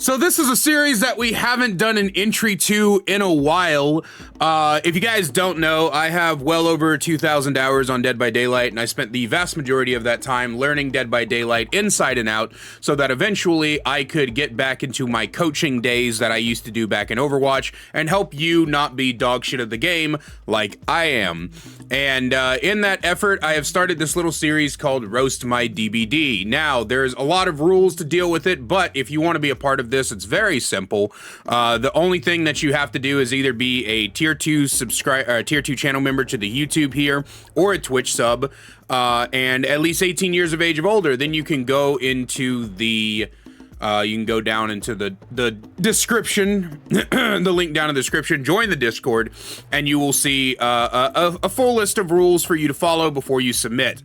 So this is a series that we haven't done an entry to in a while. If you guys don't know, I have well over 2,000 hours on Dead by Daylight, and I spent the vast majority of that time learning Dead by Daylight inside and out so that eventually I could get back into my coaching days that I used to do back in Overwatch and help you not be dog shit of the game like I am. And in that effort, I have started this little series called Roast My DBD. Now, there's a lot of rules to deal with it, but if you want to be a part of this, it's very simple. The only thing that you have to do is either be a tier 2 tier 2 channel member to the YouTube here, or a Twitch sub, and at least 18 years of age or older. Then you can go into the you can go down into the description, the link down in the description, join the Discord, and you will see a full list of rules for you to follow before you submit.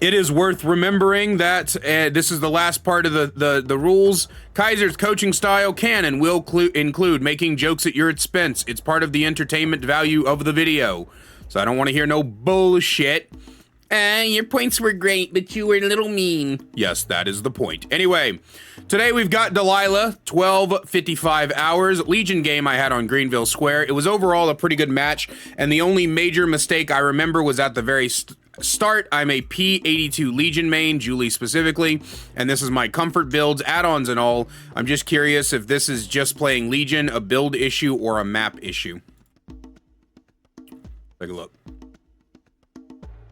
It is worth remembering that this is the last part of the rules. Kaiser's coaching style can and will include making jokes at your expense. It's part of the entertainment value of the video. So I don't want to hear no bullshit. Your points were great, but you were a little mean. Yes, that is the point. Anyway, today we've got Delilah, 12:55 hours, Legion game I had on Greenville Square. It was overall a pretty good match, and the only major mistake I remember was at the very start. I'm a P82 Legion main, Julie specifically, and this is my comfort builds, add-ons and all. I'm just curious if this is just playing Legion, a build issue, or a map issue. Take a look.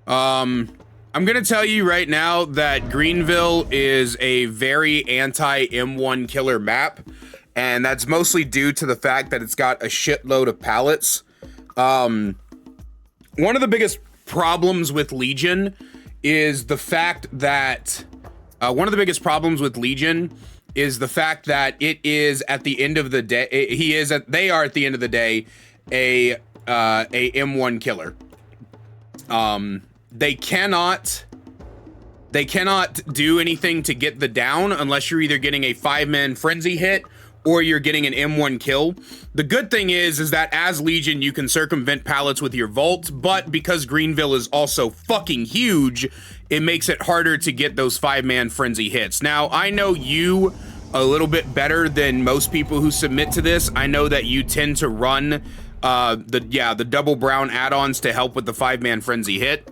I'm gonna tell you right now that Greenville is a very anti-M1 killer map, and that's mostly due to the fact that it's got a shitload of pallets. One of the biggest problems with Legion is the fact that it is at the end of the day, they are at the end of the day a M1 killer. They cannot do anything to get the down unless you're either getting a 5-man frenzy hit or you're getting an M1 kill. The good thing is that as Legion, you can circumvent pallets with your vault, but because Greenville is also fucking huge, it makes it harder to get those 5-man frenzy hits. Now, I know you a little bit better than most people who submit to this. I know that you tend to run the double brown add-ons to help with the 5-man frenzy hit.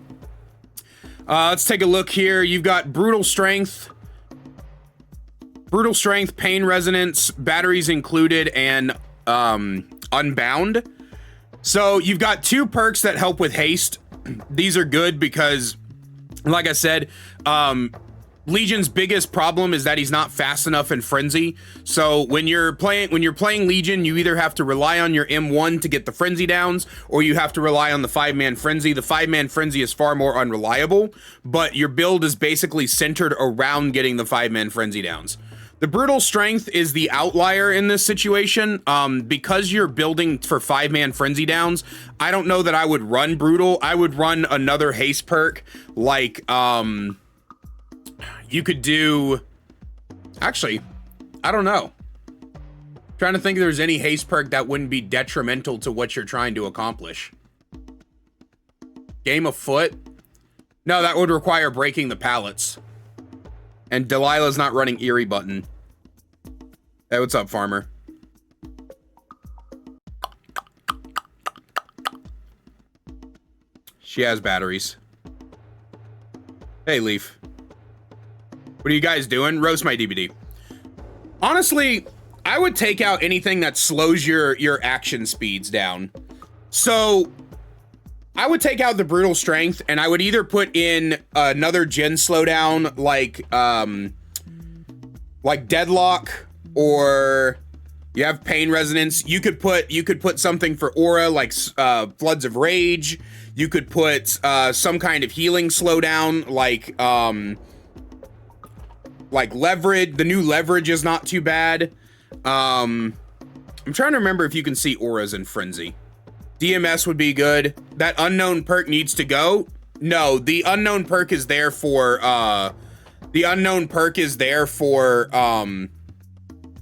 Let's take a look here. You've got brutal strength, pain resonance, batteries included, and unbound. So you've got 2 perks that help with haste. These are good because, like I said, Legion's biggest problem is that he's not fast enough in frenzy. So when you're playing Legion, you either have to rely on your M1 to get the frenzy downs, or you have to rely on the 5-man frenzy. The 5-man frenzy is far more unreliable, but your build is basically centered around getting the 5-man frenzy downs. The brutal strength is the outlier in this situation. Because you're building for 5-man frenzy downs, I don't know that I would run brutal. I would run another haste perk like you could do, actually, I don't know. I'm trying to think if there's any haste perk that wouldn't be detrimental to what you're trying to accomplish. Game of foot? No, that would require breaking the pallets. And Delilah's not running Eerie button. Hey, what's up, farmer? She has batteries. Hey, Leaf. What are you guys doing? Roast my DBD. Honestly, I would take out anything that slows your action speeds down. So I would take out the brutal strength, and I would either put in another gen slowdown like deadlock, or you have pain resonance. You could put something for aura like floods of rage. You could put some kind of healing slowdown like leverage. The new leverage is not too bad. I'm trying to remember if you can see auras in frenzy. DMS would be good. That unknown perk needs to go. No, the unknown perk is there for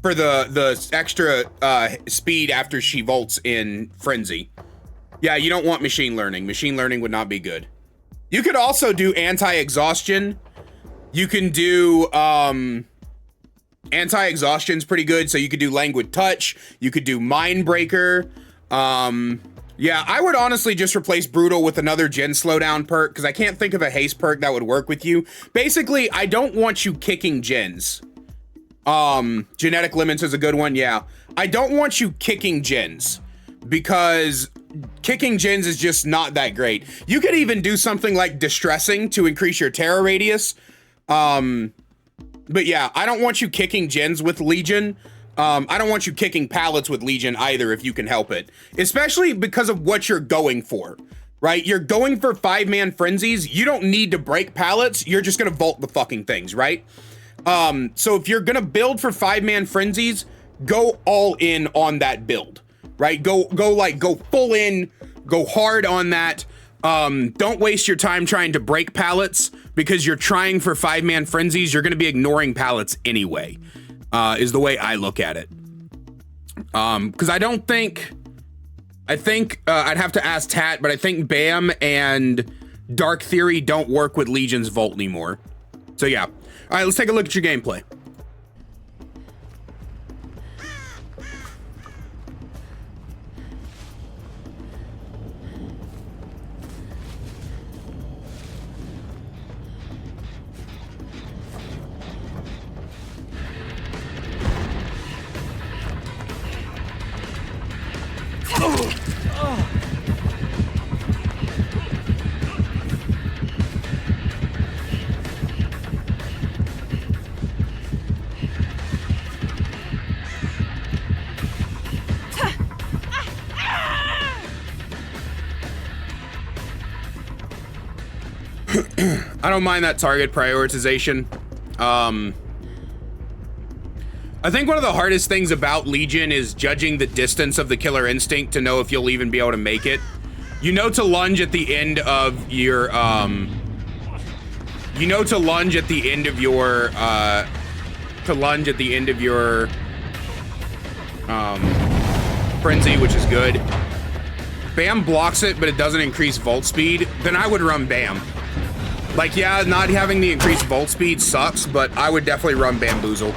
the extra speed after she vaults in frenzy. Yeah, you don't want machine learning. Machine learning would not be good. You could also do anti-exhaustion. You can do Anti-exhaustion's pretty good, so you could do Languid Touch, you could do Mind Breaker. Yeah, I would honestly just replace Brutal with another gen slowdown perk, because I can't think of a haste perk that would work with you. Basically, I don't want you kicking gens. Genetic Limits is a good one, yeah. I don't want you kicking gens, because kicking gens is just not that great. You could even do something like Distressing to increase your terror radius. But yeah, I don't want you kicking gens with Legion. I don't want you kicking pallets with Legion either if you can help it. Especially because of what you're going for, right? You're going for 5-man frenzies. You don't need to break pallets. You're just gonna vault the fucking things, right? So if you're gonna build for 5-man frenzies, go all in on that build, right? Go full in, go hard on that. Don't waste your time trying to break pallets because you're trying for 5-man frenzies. You're gonna be ignoring pallets anyway. Is the way I look at it. Because I think I'd have to ask Tat, but I think BAM and Dark Theory don't work with Legion's Vault anymore. So yeah. All right, let's take a look at your gameplay. I don't mind that target prioritization. I think one of the hardest things about Legion is judging the distance of the Killer Instinct to know if you'll even be able to make it. You know to lunge at the end of your, frenzy, which is good. BAM blocks it, but it doesn't increase vault speed. Then I would run BAM. Like, yeah, not having the increased vault speed sucks, but I would definitely run Bamboozle.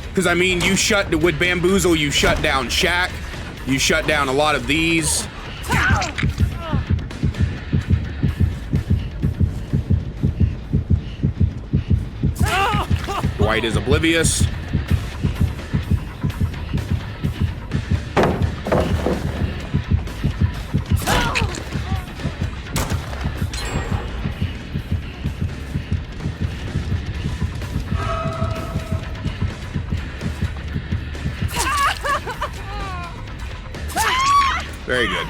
Because, I mean, with Bamboozle, you shut down Shack, you shut down a lot of these. White is oblivious. Very good.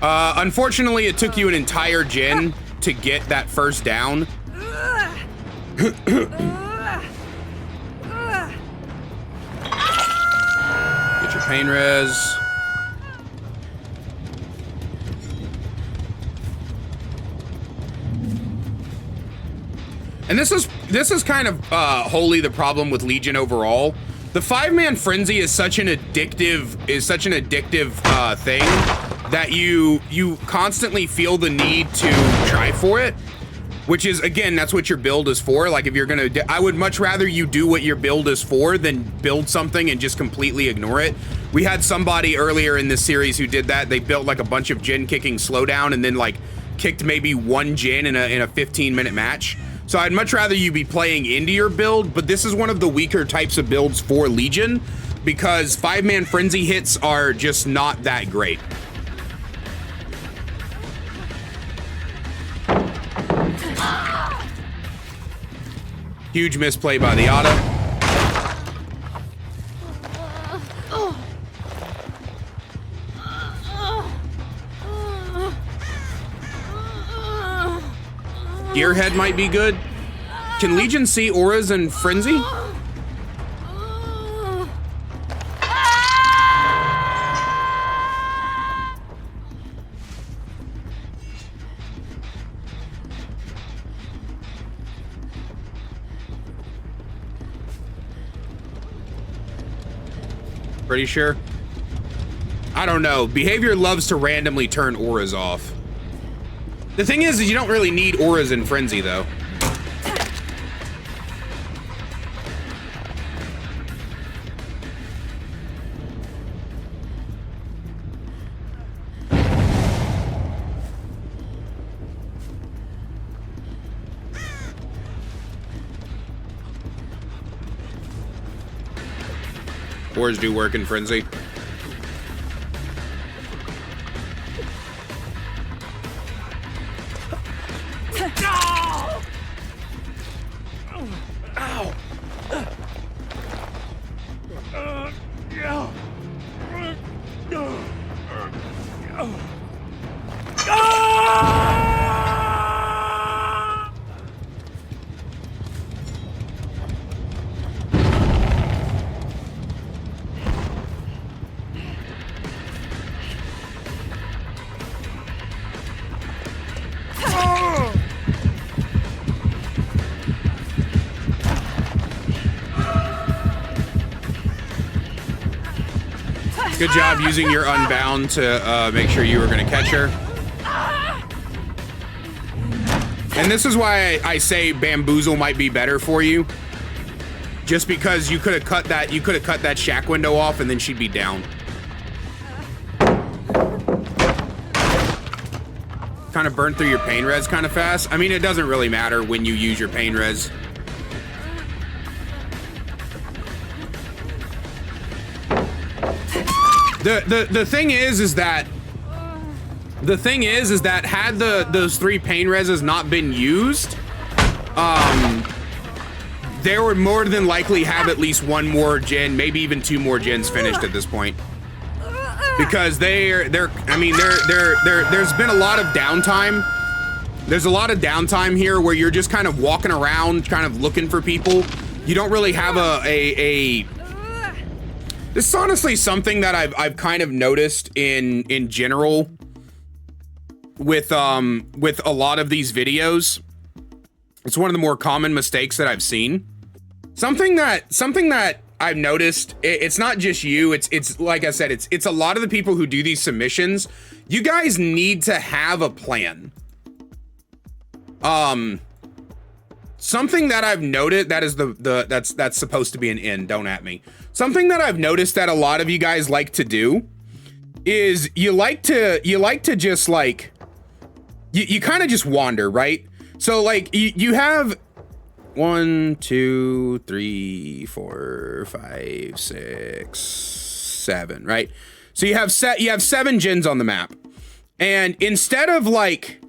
Unfortunately, it took you an entire gen to get that first down. Get your pain res. And this is kind of wholly the problem with Legion overall. The 5-man frenzy is such an addictive thing that you constantly feel the need to try for it, which is, again, that's what your build is for. Like, if you're gonna, I would much rather you do what your build is for than build something and just completely ignore it. We had somebody earlier in this series who did that. They built like a bunch of gen kicking slowdown and then like kicked maybe one gen in a 15-minute match. So I'd much rather you be playing into your build, but this is one of the weaker types of builds for Legion because 5-man frenzy hits are just not that great. Huge misplay by the auto. Gearhead might be good. Can Legion see auras and frenzy? Pretty sure. I don't know. Behavior loves to randomly turn auras off. The thing is you don't really need auras in frenzy though. Ores do work in Frenzy. Ow! Good job using your Unbound to make sure you were going to catch her. And this is why I say Bamboozle might be better for you. Just because you could have cut that shack window off and then she'd be down. Kind of burn through your pain res kind of fast. I mean, it doesn't really matter when you use your pain res. The thing is that had those 3 pain reses not been used, there would more than likely have at least 1 more gen, maybe even 2 more gens finished at this point. Because there's been a lot of downtime. There's a lot of downtime here where you're just kind of walking around, kind of looking for people. You don't really have this is honestly something that I've kind of noticed in general with a lot of these videos. It's one of the more common mistakes that I've seen. Something that I've noticed, it's not just you, it's like I said, it's a lot of the people who do these submissions. You guys need to have a plan. Something that I've noted, that is that's supposed to be an in, don't at me. Something that I've noticed that a lot of you guys like to do is you like to just like, you kind of just wander, right? So like you have 1, 2, 3, 4, 5, 6, 7, right? So you have 7 gens on the map. And instead of like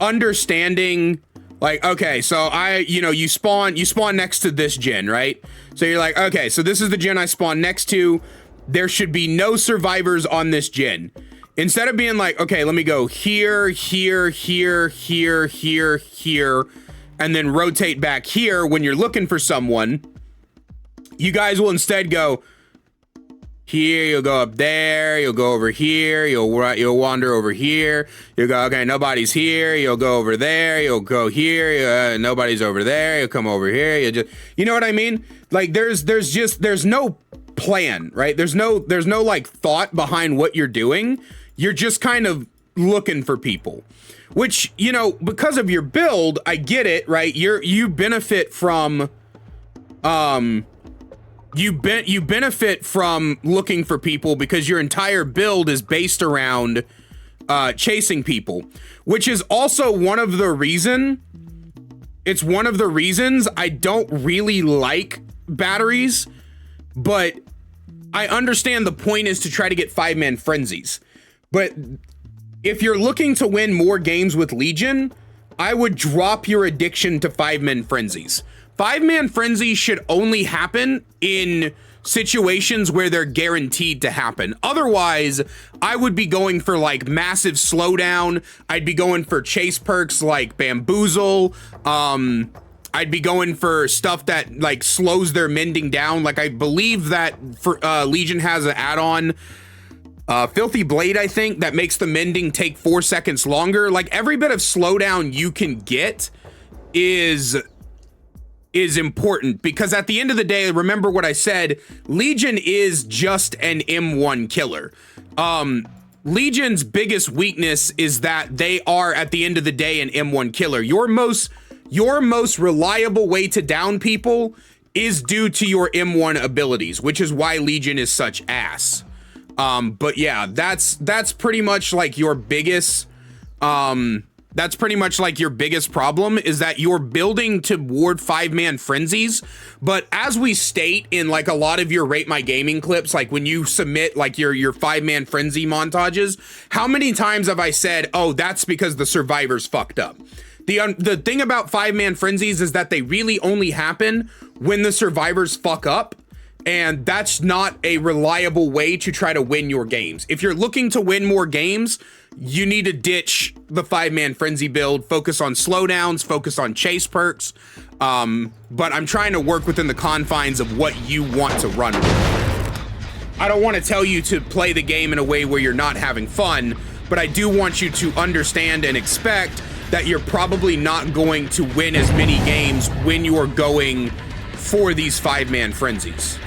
understanding like, okay, so you spawn next to this gen, right? So you're like, okay, so this is the gen I spawned next to. There should be no survivors on this gen. Instead of being like, okay, let me go here, here, here, here, here, here, and then rotate back here when you're looking for someone, you guys will instead go here, you'll go up there, you'll go over here, you'll wander over here, you'll go, okay, nobody's here, you'll go over there, you'll go here, nobody's over there, you'll come over here, you know what I mean? Like there's no plan, right? There's no like thought behind what you're doing. You're just kind of looking for people, which, you know, because of your build, I get it, right? You benefit from, you benefit from looking for people because your entire build is based around chasing people, which is also one of the reasons I don't really like batteries, but I understand the point is to try to get 5-man frenzies. But if you're looking to win more games with Legion, I would drop your addiction to 5-man frenzies. 5-man frenzies should only happen in situations where they're guaranteed to happen. Otherwise, I would be going for like massive slowdown. I'd be going for chase perks like Bamboozle. I'd be going for stuff that like slows their mending down. Like I believe that for Legion has an add-on, Filthy Blade, I think, that makes the mending take 4 seconds longer. Like every bit of slowdown you can get is important, because at the end of the day, remember what I said, Legion is just an M1 killer. Legion's biggest weakness is that they are, at the end of the day, an M1 killer. Your most reliable way to down people is due to your M1 abilities, which is why Legion is such ass. But yeah, that's pretty much like your biggest That's pretty much like your biggest problem, is that you're building toward 5-man frenzies. But as we state in like a lot of your Rate My Gaming clips, like when you submit like your 5-man frenzy montages, how many times have I said, oh, that's because the survivors fucked up? The thing about 5-man frenzies is that they really only happen when the survivors fuck up. And that's not a reliable way to try to win your games. If you're looking to win more games, you need to ditch the 5-man frenzy build, focus on slowdowns, focus on chase perks. But I'm trying to work within the confines of what you want to run with. I don't want to tell you to play the game in a way where you're not having fun, but I do want you to understand and expect that you're probably not going to win as many games when you are going for these 5-man frenzies.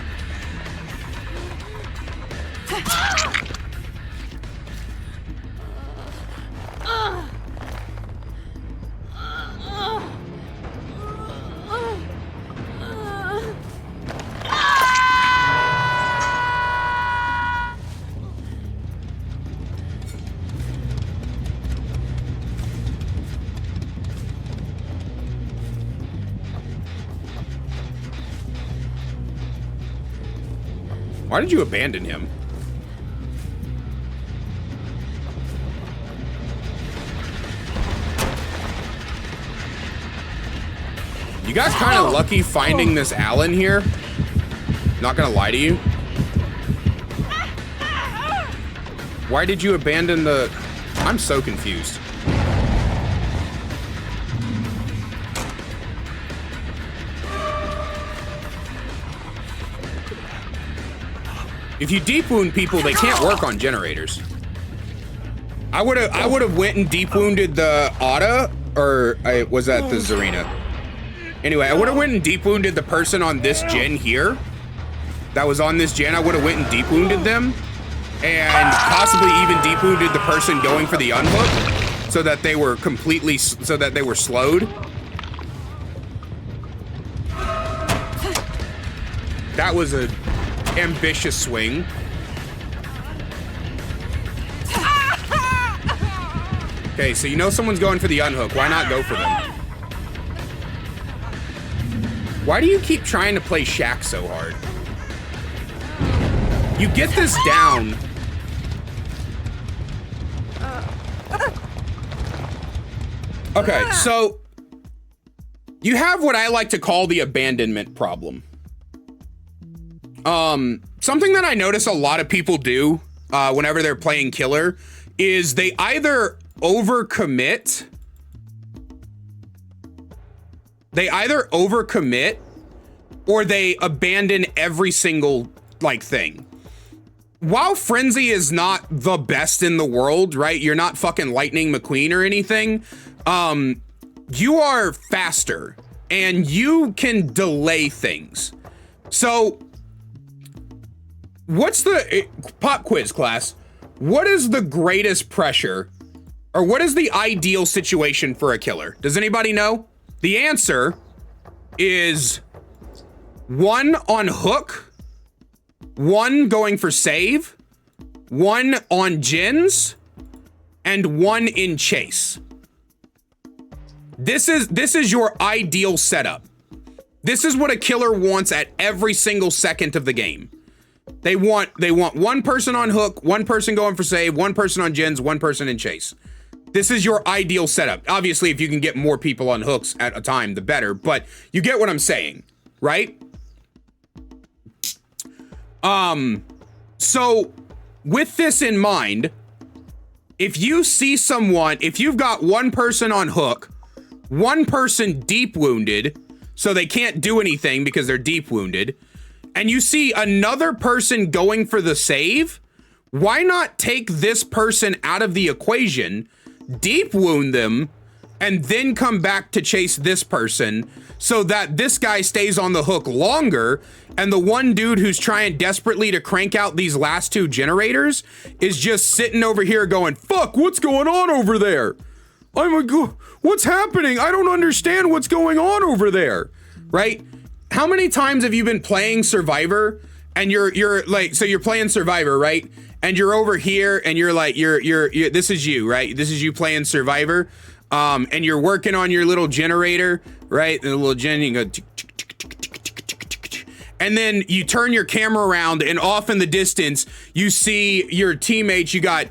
Why did you abandon him? You guys kind of lucky finding this Alan here. Not gonna lie to you. Why did you abandon the... I'm so confused. If you deep wound people, they can't work on generators. I would have went and deep wounded the Otta, or was that the Zarina? Anyway, I would have went and deep wounded the person on this gen here. That was on this gen. I would have went and deep wounded them, and possibly even deep wounded the person going for the unhook, so that they were completely, so that they were slowed. That was a ambitious swing. Okay, so you know someone's going for the unhook. Why not go for them? Why do you keep trying to play Shaq so hard? You get this down. Okay, so you have what I like to call the abandonment problem. Something that I notice a lot of people do whenever they're playing killer is they either overcommit. They either overcommit or they abandon every single like thing. While Frenzy is not the best in the world, right? You're not fucking Lightning McQueen or anything. You are faster and you can delay things. So what's the pop quiz class? What is the greatest pressure, or what is the ideal situation for a killer? Does anybody know? The answer is 1 on hook, 1 going for save, 1 on gens, and 1 in chase. This is your ideal setup. This is what a killer wants at every single second of the game. They want 1 person on hook, 1 person going for save, 1 person on gens, 1 person in chase. This is your ideal setup. Obviously, if you can get more people on hooks at a time, the better, but you get what I'm saying, right? So with this in mind, if you see someone, if you've got 1 person on hook, 1 person deep wounded, so they can't do anything because they're deep wounded, and you see another person going for the save, why not take this person out of the equation, deep wound them, and then come back to chase this person so that this guy stays on the hook longer, and the one dude who's trying desperately to crank out these last 2 generators is just sitting over here going, fuck, what's going on over there? What's happening? I don't understand what's going on over there, right? How many times have you been playing Survivor and you're like, so you're playing Survivor, right? And you're over here and you're like, you're this is you, right? This is you playing Survivor. and you're working on your little generator, right? The little gen, you go, and then you turn your camera around, and off in the distance, you see your teammates. You got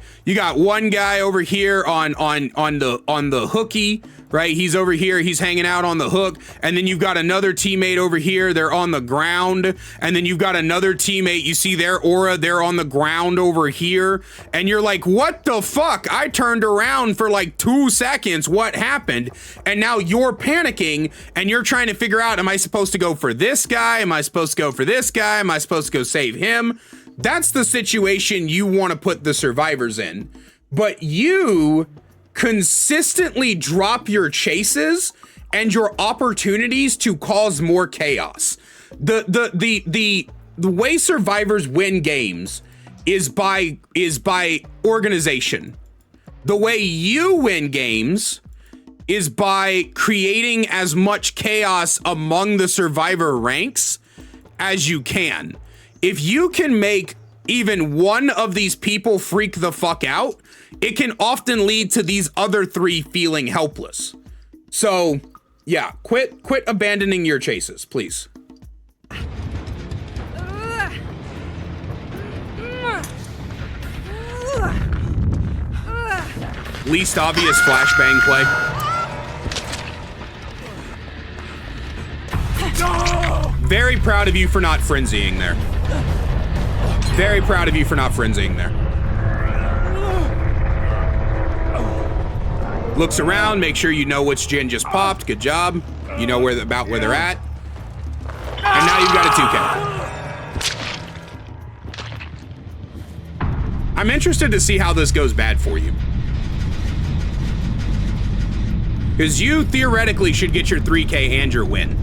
one guy over here on the hooky, right? He's over here, he's hanging out on the hook, and then you've got another teammate over here, they're on the ground, and then you've got another teammate, you see their aura, they're on the ground over here, and you're like, what the fuck? I turned around for like 2 seconds, what happened? And now you're panicking, and you're trying to figure out, am I supposed to go for this guy? Am I supposed to go for this guy? Am I supposed to go save him? That's the situation you want to put the survivors in. But you consistently drop your chases and your opportunities to cause more chaos. The way survivors win games is by organization. The way you win games is by creating as much chaos among the survivor ranks as you can. If you can make even one of these people freak the fuck out, it can often lead to these other 3 feeling helpless. So, yeah, quit abandoning your chases, please. Least obvious flashbang play. Very proud of you for not frenzying there. Very proud of you for not frenzying there. Looks around, make sure you know which gen just popped. Good job. You know where they're at. And now you've got a 2K. I'm interested to see how this goes bad for you. Because you theoretically should get your 3K and your win.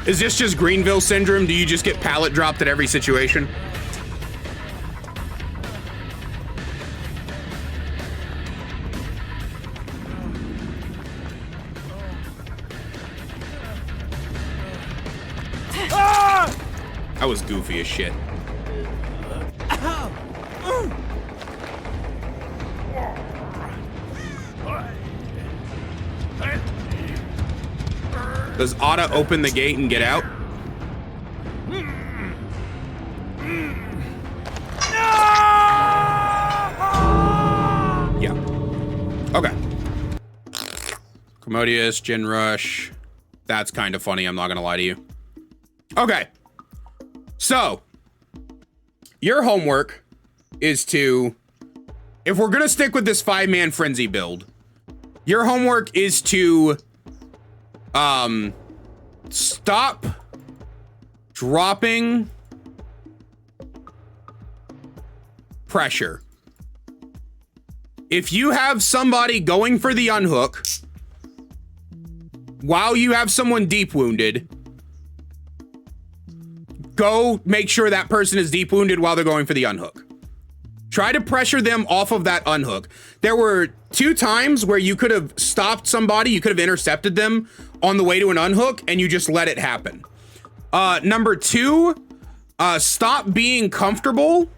Is this just Greenville syndrome? Do you just get pallet dropped at every situation? That was goofy as shit. Does Otta open the gate and get out? Yeah. Okay. Commodious, Gen Rush. That's kind of funny, I'm not gonna lie to you. Okay. So, your homework is to, if we're gonna stick with this 5-man frenzy build, your homework is to stop dropping pressure. If you have somebody going for the unhook while you have someone deep wounded, go make sure that person is deep wounded while they're going for the unhook. Try to pressure them off of that unhook. There were 2 times where you could have stopped somebody, you could have intercepted them on the way to an unhook, and you just let it happen. Number 2, stop being comfortable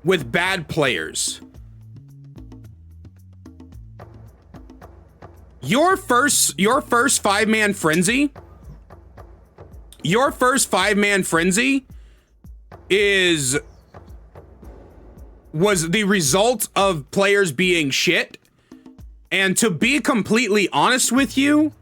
with bad players. Your first 5-man frenzy, was the result of players being shit. And to be completely honest with you,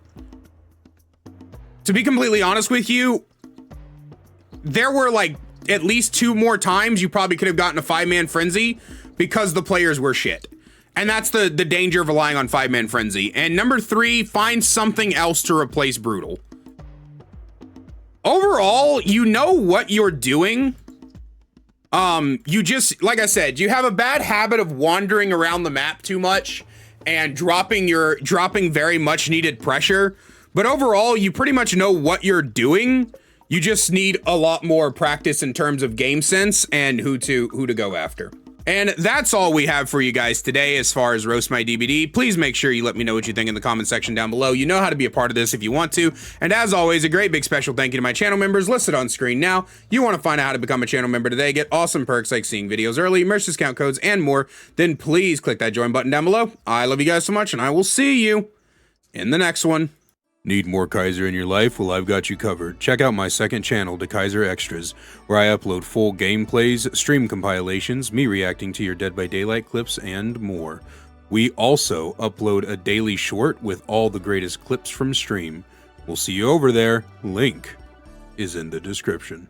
there were like at least 2 more times you probably could have gotten a 5-man frenzy because the players were shit. And that's the danger of relying on 5-man frenzy. And number 3, find something else to replace brutal. Overall, you know what you're doing. You just, like I said, you have a bad habit of wandering around the map too much and dropping very much needed pressure. But overall, you pretty much know what you're doing. You just need a lot more practice in terms of game sense and who to go after. And that's all we have for you guys today as far as Roast My DBD. Please make sure you let me know what you think in the comment section down below. You know how to be a part of this if you want to. And as always, a great big special thank you to my channel members listed on screen now. You want to find out how to become a channel member today, get awesome perks like seeing videos early, merch discount codes, and more, then please click that join button down below. I love you guys so much, and I will see you in the next one. Need more Kaiser in your life? Well, I've got you covered. Check out my second channel, The Kaiser Extras, where I upload full gameplays, stream compilations, me reacting to your Dead by Daylight clips, and more. We also upload a daily short with all the greatest clips from stream. We'll see you over there. Link is in the description.